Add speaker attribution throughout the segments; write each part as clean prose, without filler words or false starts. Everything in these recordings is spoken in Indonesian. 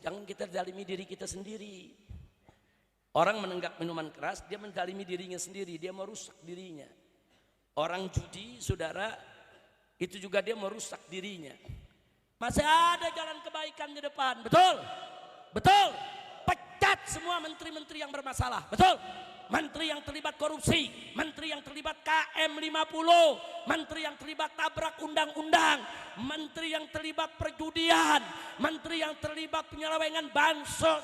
Speaker 1: utang, kita zalimi diri kita sendiri. Orang menenggak minuman keras, dia menzalimi dirinya sendiri, dia merusak dirinya. Orang judi, saudara, itu juga dia merusak dirinya. Masih ada jalan kebaikan di depan, betul? Betul? Pecat semua menteri-menteri yang bermasalah, betul? Menteri yang terlibat korupsi, menteri yang terlibat KM50, menteri yang terlibat tabrak undang-undang, menteri yang terlibat perjudian, menteri yang terlibat penyelewengan bansos.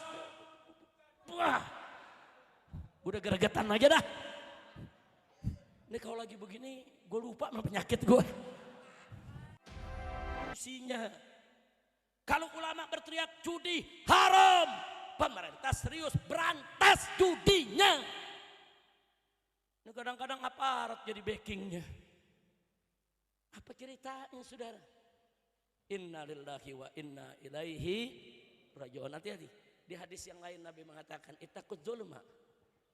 Speaker 1: Wah, udah geregetan aja dah. Ini kalau lagi begini, gue lupa sama penyakit gue. Isinya, kalau ulama berteriak judi haram, pemerintah serius berantas judinya. Ini kadang-kadang aparat jadi backingnya. Apa ceritanya, saudara? Inna lillahi wa inna ilaihi raji'un. Hati-hati. Di hadis yang lain Nabi mengatakan, ittaquz zulma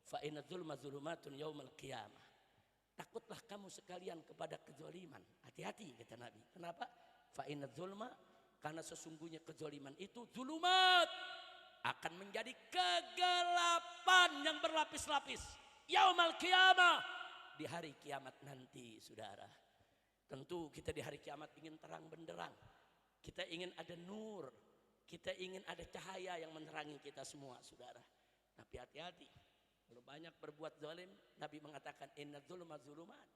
Speaker 1: fa inna zulma zulumatun yaumal qiyamah. Takutlah kamu sekalian kepada kezaliman. Hati-hati, kata Nabi. Kenapa? Fa inna zulma, karena sesungguhnya kezaliman itu zulumat, akan menjadi kegelapan yang berlapis-lapis. Yaumal qiyamah, di hari kiamat nanti, saudara. Tentu kita di hari kiamat ingin terang benderang. Kita ingin ada nur, kita ingin ada cahaya yang menerangi kita semua, saudara. Tapi hati-hati, kalau banyak berbuat zalim, Nabi mengatakan inna zulma zulumat,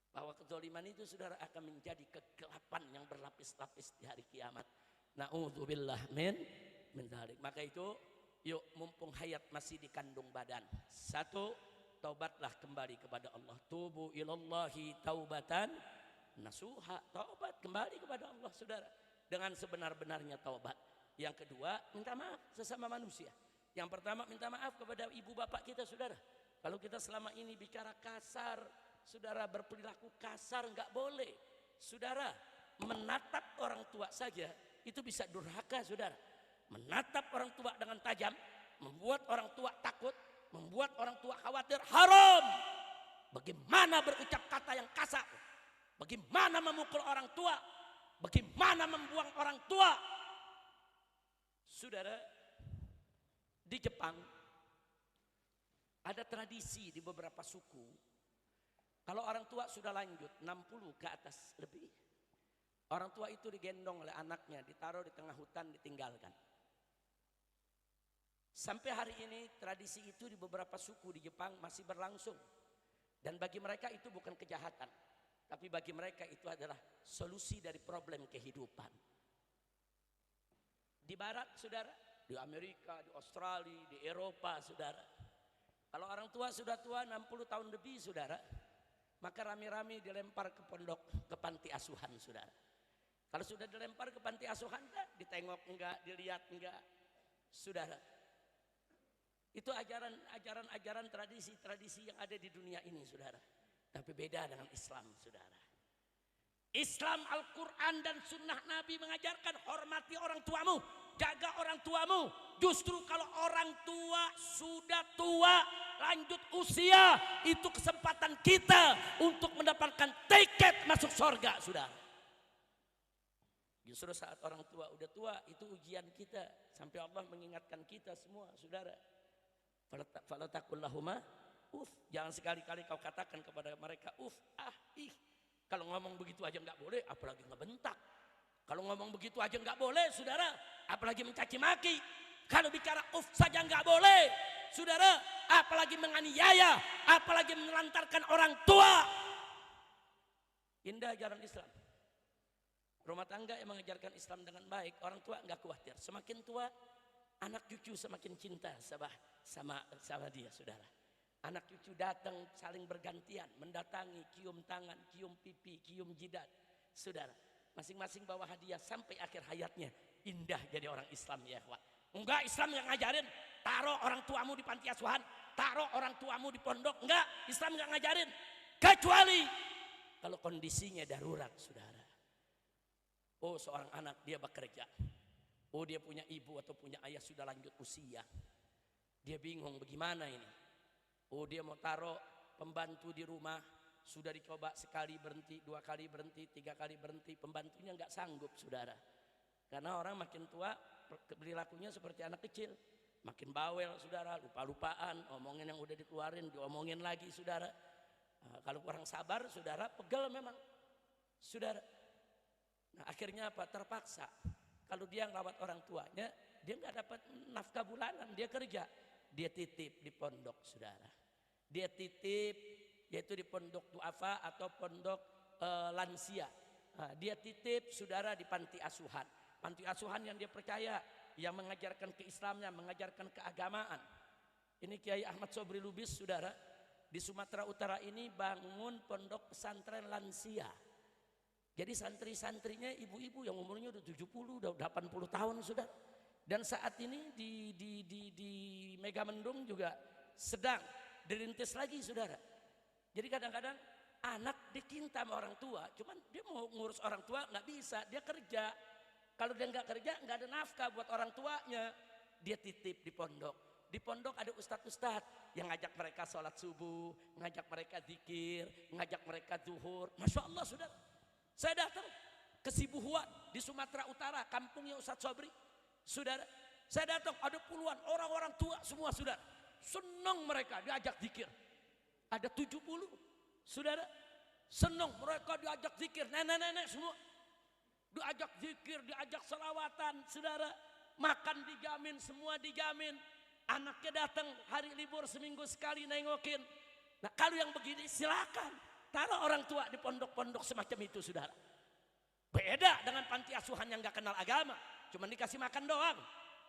Speaker 1: bahwa kezaliman itu, saudara, akan menjadi kegelapan yang berlapis-lapis di hari kiamat. Na'udzubillah min dzalik. Maka itu, yuk, mumpung hayat masih di kandung badan. Satu, taubatlah kembali kepada Allah. Tubu ilallahi taubatan nasuha. Taubat kembali kepada Allah, saudara, dengan sebenar-benarnya taubat. Yang kedua, minta maaf sesama manusia. Yang pertama, minta maaf kepada ibu bapak kita, saudara. Kalau kita selama ini bicara kasar, saudara, berperilaku kasar, nggak boleh. Saudara, menatap orang tua saja itu bisa durhaka, saudara. Menatap orang tua dengan tajam, membuat orang tua takut, membuat orang tua khawatir, haram. Bagaimana berucap kata yang kasar, bagaimana memukul orang tua, bagaimana membuang orang tua. Saudara, di Jepang ada tradisi di beberapa suku, kalau orang tua sudah lanjut 60 ke atas lebih, orang tua itu digendong oleh anaknya, ditaruh di tengah hutan, ditinggalkan. Sampai hari ini tradisi itu di beberapa suku di Jepang masih berlangsung. Dan bagi mereka itu bukan kejahatan, tapi bagi mereka itu adalah solusi dari problem kehidupan. Di barat, saudara, di Amerika, di Australia, di Eropa, saudara, kalau orang tua sudah tua 60 tahun lebih, saudara, maka rame-rame dilempar ke pondok, ke panti asuhan, saudara. Kalau sudah dilempar ke panti asuhan, enggak, ditengok enggak, dilihat enggak, saudara. Itu ajaran tradisi yang ada di dunia ini, saudara. Tapi beda dengan Islam, saudara. Islam, Al-Quran dan Sunnah Nabi mengajarkan hormati orang tuamu, jaga orang tuamu. Justru kalau orang tua sudah tua, lanjut usia, itu kesempatan kita untuk mendapatkan tiket masuk surga, saudara. Justru saat orang tua udah tua, itu ujian kita, sampai Allah mengingatkan kita semua, saudara. Fala taqul lahuma uff, jangan sekali-kali kau katakan kepada mereka uff, ih. Kalau ngomong begitu aja nggak boleh, apalagi ngebentak. Kalau ngomong begitu aja nggak boleh, saudara, apalagi mencaci maki. Kalau bicara uff saja nggak boleh, saudara, apalagi menganiaya, apalagi menelantarkan orang tua. Indah ajaran Islam. Rumah tangga yang mengajarkan Islam dengan baik, orang tua nggak khawatir. Semakin tua, anak cucu semakin cinta sama dia, saudara. Anak cucu datang saling bergantian, mendatangi, cium tangan, cium pipi, cium jidat, saudara. Masing-masing bawa hadiah sampai akhir hayatnya. Indah jadi orang Islam, ya ikhwan. Enggak, Islam yang ngajarin taruh orang tuamu di panti asuhan, taruh orang tuamu di pondok. Enggak, Islam enggak ngajarin. Kecuali kalau kondisinya darurat, saudara. Oh, seorang anak dia bekerja. Oh, dia punya ibu atau punya ayah sudah lanjut usia. Dia bingung bagaimana ini. Oh, dia mau taruh pembantu di rumah, sudah dicoba sekali berhenti, 2 kali berhenti, 3 kali berhenti, pembantunya nggak sanggup, saudara. Karena orang makin tua perilakunya seperti anak kecil. Makin bawel saudara, lupa-lupaan, omongin yang udah dikeluarin, diomongin lagi saudara. Kalau kurang sabar saudara, pegel memang saudara. Nah akhirnya apa? Terpaksa. Kalau dia ngerawat orang tuanya, dia nggak dapat nafkah bulanan, dia kerja. Dia titip di pondok saudara. Dia titip, yaitu di pondok duafa atau pondok lansia. Nah, dia titip saudara di panti asuhan. Panti asuhan yang dia percaya, yang mengajarkan keislaman, mengajarkan keagamaan. Ini Kiai Ahmad Sobri Lubis saudara. Di Sumatera Utara ini bangun pondok pesantren lansia. Jadi santri-santrinya ibu-ibu yang umurnya udah 70, udah 80 tahun sudah. Dan saat ini di Megamendung juga sedang dirintis lagi saudara. Jadi kadang-kadang anak dicinta sama orang tua, cuman dia mau ngurus orang tua nggak bisa, dia kerja. Kalau dia nggak kerja nggak ada nafkah buat orang tuanya, dia titip di pondok. Di pondok ada ustadz-ustadz yang ngajak mereka sholat subuh, ngajak mereka zikir, ngajak mereka zuhur. Masya Allah saudara. Saya datang ke Sibuhuan di Sumatera Utara, kampungnya Ustadz Sobri. Saudara, saya datang ada puluhan orang-orang tua semua saudara. Senang mereka diajak zikir. Ada 70 saudara. Senang mereka diajak zikir, nenek-nenek semua. Diajak zikir, diajak selawatan saudara. Makan dijamin, semua dijamin. Anaknya datang hari libur seminggu sekali nengokin. Nah kalau yang begini silakan. Taruh orang tua di pondok-pondok semacam itu saudara. Beda dengan panti asuhan yang gak kenal agama. Cuma dikasih makan doang.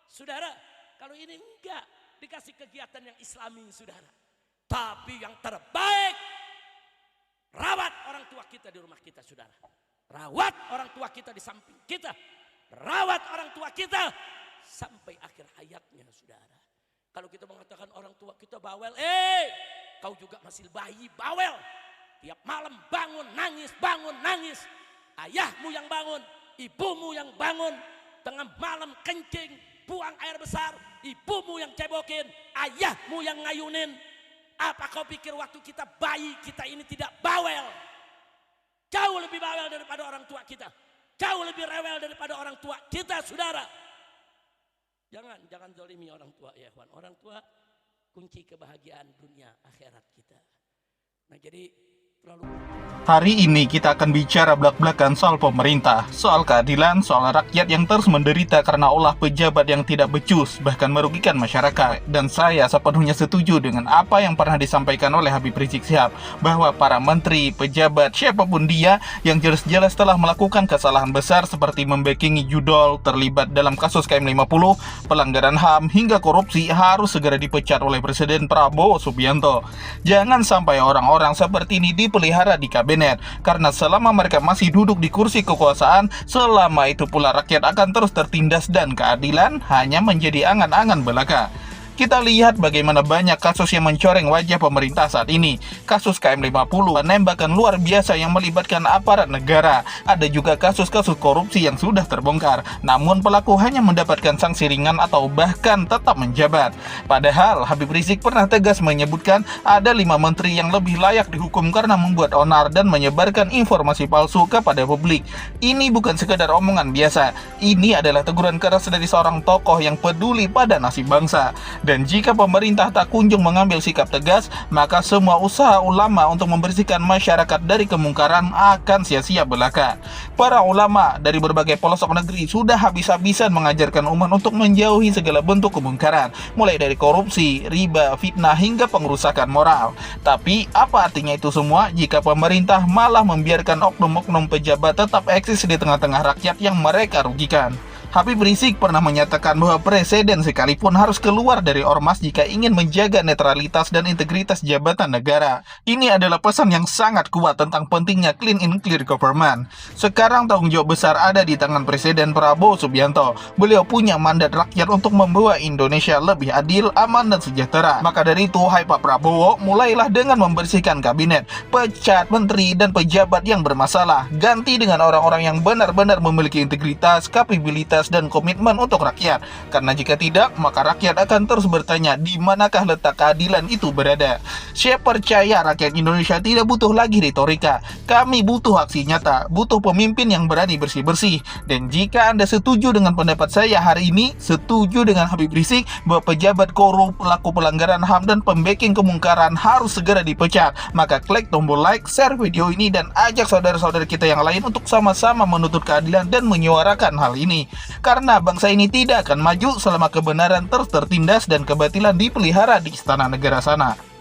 Speaker 1: Saudara, kalau ini enggak. Dikasih kegiatan yang islami saudara. Tapi yang terbaik, rawat orang tua kita di rumah kita saudara. Rawat orang tua kita di samping kita. Rawat orang tua kita sampai akhir hayatnya saudara. Kalau kita mengatakan orang tua kita bawel, kau juga masih bayi bawel. Tiap malam bangun nangis. Ayahmu yang bangun, ibumu yang bangun. Tengah malam kencing, buang air besar. Ibumu yang cebokin, ayahmu yang ngayunin. Apa kau pikir waktu kita bayi kita ini tidak bawel? Jauh lebih bawel daripada orang tua kita. Jauh lebih rewel daripada orang tua kita saudara. Jangan zalimi orang tua ya kawan. Orang tua kunci kebahagiaan dunia akhirat kita. Nah jadi
Speaker 2: hari ini kita akan bicara belak-belakan soal pemerintah, soal keadilan, soal rakyat yang terus menderita karena ulah pejabat yang tidak becus, bahkan merugikan masyarakat. Dan saya sepenuhnya setuju dengan apa yang pernah disampaikan oleh Habib Rizik Syihab, bahwa para menteri, pejabat, siapapun dia yang jelas-jelas telah melakukan kesalahan besar seperti membackingi judol, terlibat dalam kasus KM50, pelanggaran HAM, hingga korupsi harus segera dipecat oleh Presiden Prabowo Subianto. Jangan sampai orang-orang seperti ini dipelihara di kabinet, karena selama mereka masih duduk di kursi kekuasaan, selama itu pula rakyat akan terus tertindas dan keadilan hanya menjadi angan-angan belaka. Kita lihat bagaimana banyak kasus yang mencoreng wajah pemerintah saat ini. Kasus KM50, penembakan luar biasa yang melibatkan aparat negara. Ada juga kasus-kasus korupsi yang sudah terbongkar, namun pelaku hanya mendapatkan sanksi ringan atau bahkan tetap menjabat. Padahal Habib Rizik pernah tegas menyebutkan ada 5 menteri yang lebih layak dihukum karena membuat onar dan menyebarkan informasi palsu kepada publik. Ini bukan sekedar omongan biasa. Ini adalah teguran keras dari seorang tokoh yang peduli pada nasib bangsa. Dan jika pemerintah tak kunjung mengambil sikap tegas, maka semua usaha ulama untuk membersihkan masyarakat dari kemungkaran akan sia-sia belaka. Para ulama dari berbagai pelosok negeri sudah habis-habisan mengajarkan umat untuk menjauhi segala bentuk kemungkaran, mulai dari korupsi, riba, fitnah, hingga pengerusakan moral. Tapi apa artinya itu semua jika pemerintah malah membiarkan oknum-oknum pejabat tetap eksis di tengah-tengah rakyat yang mereka rugikan? Habib Rizik pernah menyatakan bahwa presiden sekalipun harus keluar dari ormas jika ingin menjaga netralitas dan integritas jabatan negara. Ini adalah pesan yang sangat kuat tentang pentingnya clean and clear government. Sekarang tanggung jawab besar ada di tangan Presiden Prabowo Subianto. Beliau punya mandat rakyat untuk membawa Indonesia lebih adil, aman, dan sejahtera. Maka dari itu, hai Pak Prabowo, mulailah dengan membersihkan kabinet, pecat menteri dan pejabat yang bermasalah, ganti dengan orang-orang yang benar-benar memiliki integritas, kapabilitas, tegas dan komitmen untuk rakyat. Karena jika tidak, maka rakyat akan terus bertanya di manakah letak keadilan itu berada. Saya percaya rakyat Indonesia tidak butuh lagi retorika. Kami butuh aksi nyata, butuh pemimpin yang berani bersih-bersih. Dan jika Anda setuju dengan pendapat saya hari ini, setuju dengan Habib Rizik bahwa pejabat korup, pelaku pelanggaran HAM dan pembacking kemungkaran harus segera dipecat, maka klik tombol like, share video ini, dan ajak saudara-saudara kita yang lain untuk sama-sama menuntut keadilan dan menyuarakan hal ini. Karena bangsa ini tidak akan maju selama kebenaran terus tertindas dan kebatilan dipelihara di istana negara sana.